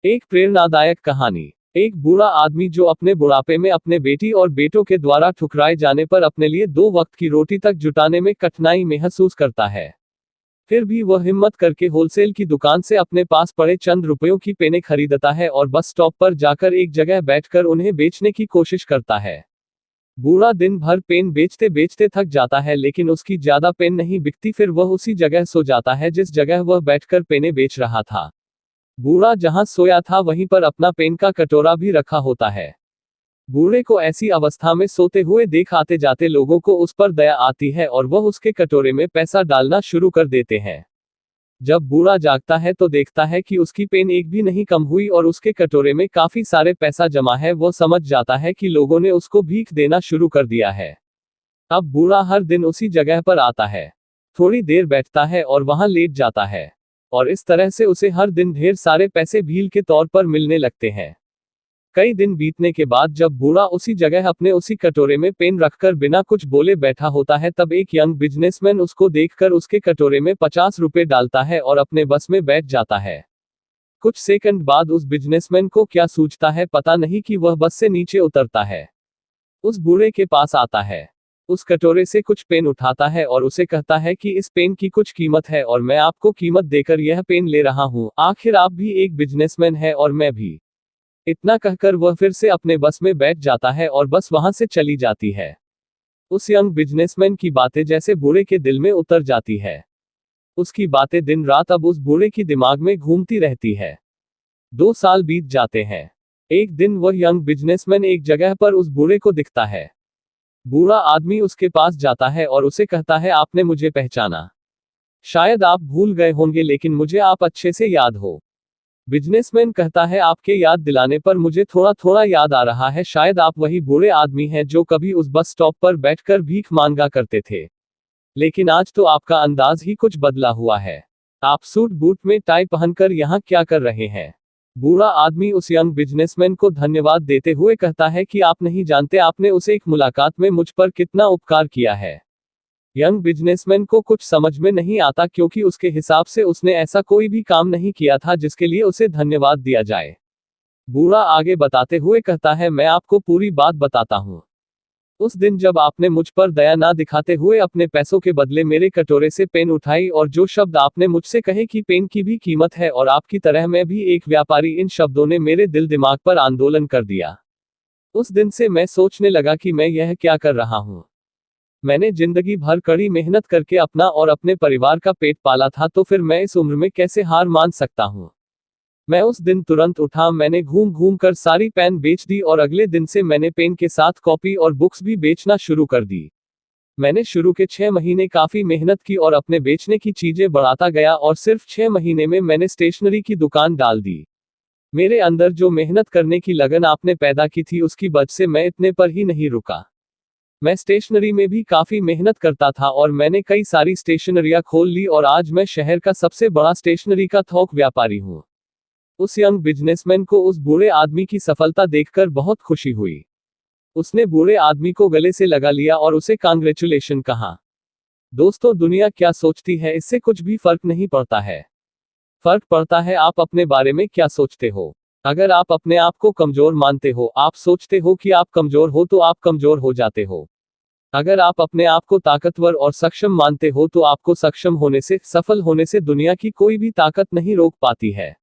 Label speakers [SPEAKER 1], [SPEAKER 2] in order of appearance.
[SPEAKER 1] एक प्रेरणादायक कहानी। एक बूढ़ा आदमी जो अपने बुढ़ापे में अपने बेटी और बेटों के द्वारा ठुकराए जाने पर अपने लिए 2 वक्त की रोटी तक जुटाने में कठिनाई महसूस करता है। फिर भी वह हिम्मत करके होलसेल की दुकान से अपने पास पड़े चंद रुपयों की पेनें खरीदता है और बस स्टॉप पर जाकर एक जगह बैठकर उन्हें बेचने की कोशिश करता है। बूढ़ा दिन भर पेन बेचते बेचते थक जाता है, लेकिन उसकी ज्यादा पेन नहीं बिकती। फिर वह उसी जगह सो जाता है जिस जगह वह बैठकर पेनें बेच रहा था। बूढ़ा जहां सोया था वहीं पर अपना पेन का कटोरा भी रखा होता है। बूढ़े को ऐसी अवस्था में सोते हुए देख आते जाते लोगों को उस पर दया आती है और वह उसके कटोरे में पैसा डालना शुरू कर देते हैं। जब बूढ़ा जागता है तो देखता है कि उसकी पेन एक भी नहीं कम हुई और उसके कटोरे में काफी सारे पैसा जमा है। वह समझ जाता है कि लोगों ने उसको भीख देना शुरू कर दिया है। अब बूढ़ा हर दिन उसी जगह पर आता है, थोड़ी देर बैठता है और वहां लेट जाता है, और इस तरह से उसे हर दिन ढेर सारे पैसे भील के तौर पर मिलने लगते हैं। कई दिन बीतने के बाद जब बूढ़ा उसी जगह अपने उसी कटोरे में पेन रखकर बिना कुछ बोले बैठा होता है, तब एक यंग बिजनेसमैन उसको देखकर उसके कटोरे में 50 रुपए डालता है और अपने बस में बैठ जाता है। कुछ सेकंड बाद उस बिजनेसमैन को क्या सूझता है पता नहीं कि वह बस से नीचे उतरता है, उस बूढ़े के पास आता है, उस कटोरे से कुछ पेन उठाता है और उसे कहता है कि इस पेन की कुछ कीमत है और मैं आपको कीमत देकर यह पेन ले रहा हूं। आखिर आप भी एक बिजनेसमैन है और मैं भी। इतना कहकर वह फिर से अपने बस में बैठ जाता है और बस वहां से चली जाती है। उस यंग बिजनेसमैन की बातें जैसे बूढ़े के दिल में उतर जाती है। उसकी बातें दिन रात अब उस बूढ़े की दिमाग में घूमती रहती है। 2 साल बीत जाते हैं। एक दिन वह यंग बिजनेसमैन एक जगह पर उस बूढ़े को दिखता है। बूढ़ा आदमी उसके पास जाता है और उसे कहता है, आपने मुझे पहचाना? शायद आप भूल गए होंगे, लेकिन मुझे आप अच्छे से याद हो। बिजनेसमैन कहता है, आपके याद दिलाने पर मुझे थोड़ा थोड़ा याद आ रहा है। शायद आप वही बूढ़े आदमी हैं जो कभी उस बस स्टॉप पर बैठकर भीख मांगा करते थे। लेकिन आज तो आपका अंदाज ही कुछ बदला हुआ है। आप सूट बूट में टाई पहनकर यहाँ क्या कर रहे हैं? बूढ़ा आदमी उस यंग बिजनेसमैन को धन्यवाद देते हुए कहता है कि आप नहीं जानते आपने उसे एक मुलाकात में मुझ पर कितना उपकार किया है। यंग बिजनेसमैन को कुछ समझ में नहीं आता, क्योंकि उसके हिसाब से उसने ऐसा कोई भी काम नहीं किया था जिसके लिए उसे धन्यवाद दिया जाए। बूढ़ा आगे बताते हुए कहता है, मैं आपको पूरी बात बताता हूँ। उस दिन जब आपने मुझ पर दया ना दिखाते हुए अपने पैसों के बदले मेरे कटोरे से पेन उठाई और जो शब्द आपने मुझसे कहे कि पेन की भी कीमत है और आपकी तरह मैं भी एक व्यापारी, इन शब्दों ने मेरे दिल दिमाग पर आंदोलन कर दिया। उस दिन से मैं सोचने लगा कि मैं यह क्या कर रहा हूँ। मैंने जिंदगी भर कड़ी मेहनत करके अपना और अपने परिवार का पेट पाला था, तो फिर मैं इस उम्र में कैसे हार मान सकता हूँ। मैं उस दिन तुरंत उठा, मैंने घूम घूम कर सारी पेन बेच दी और अगले दिन से मैंने पेन के साथ कॉपी और बुक्स भी बेचना शुरू कर दी। मैंने शुरू के 6 महीने काफी मेहनत की और अपने बेचने की चीजें बढ़ाता गया और सिर्फ 6 महीने में मैंने स्टेशनरी की दुकान डाल दी। मेरे अंदर जो मेहनत करने की लगन आपने पैदा की थी, उसकी वजह से मैं इतने पर ही नहीं रुका। मैं स्टेशनरी में भी काफी मेहनत करता था और मैंने कई सारी स्टेशनरियां खोल ली और आज मैं शहर का सबसे बड़ा स्टेशनरी का थोक व्यापारी हूँ। उस यंग बिजनेसमैन को उस बूढ़े आदमी की सफलता देखकर बहुत खुशी हुई। उसने बूढ़े आदमी को गले से लगा लिया और उसे कांग्रेचुलेशन कहा। दोस्तों, दुनिया क्या सोचती है इससे कुछ भी फर्क नहीं पड़ता है। फर्क पड़ता है आप अपने बारे में क्या सोचते हो। अगर आप अपने आप को कमजोर मानते हो, आप सोचते हो कि आप कमजोर हो, तो आप कमजोर हो जाते हो। अगर आप अपने आप को ताकतवर और सक्षम मानते हो, तो आपको सक्षम होने से, सफल होने से दुनिया की कोई भी ताकत नहीं रोक पाती है।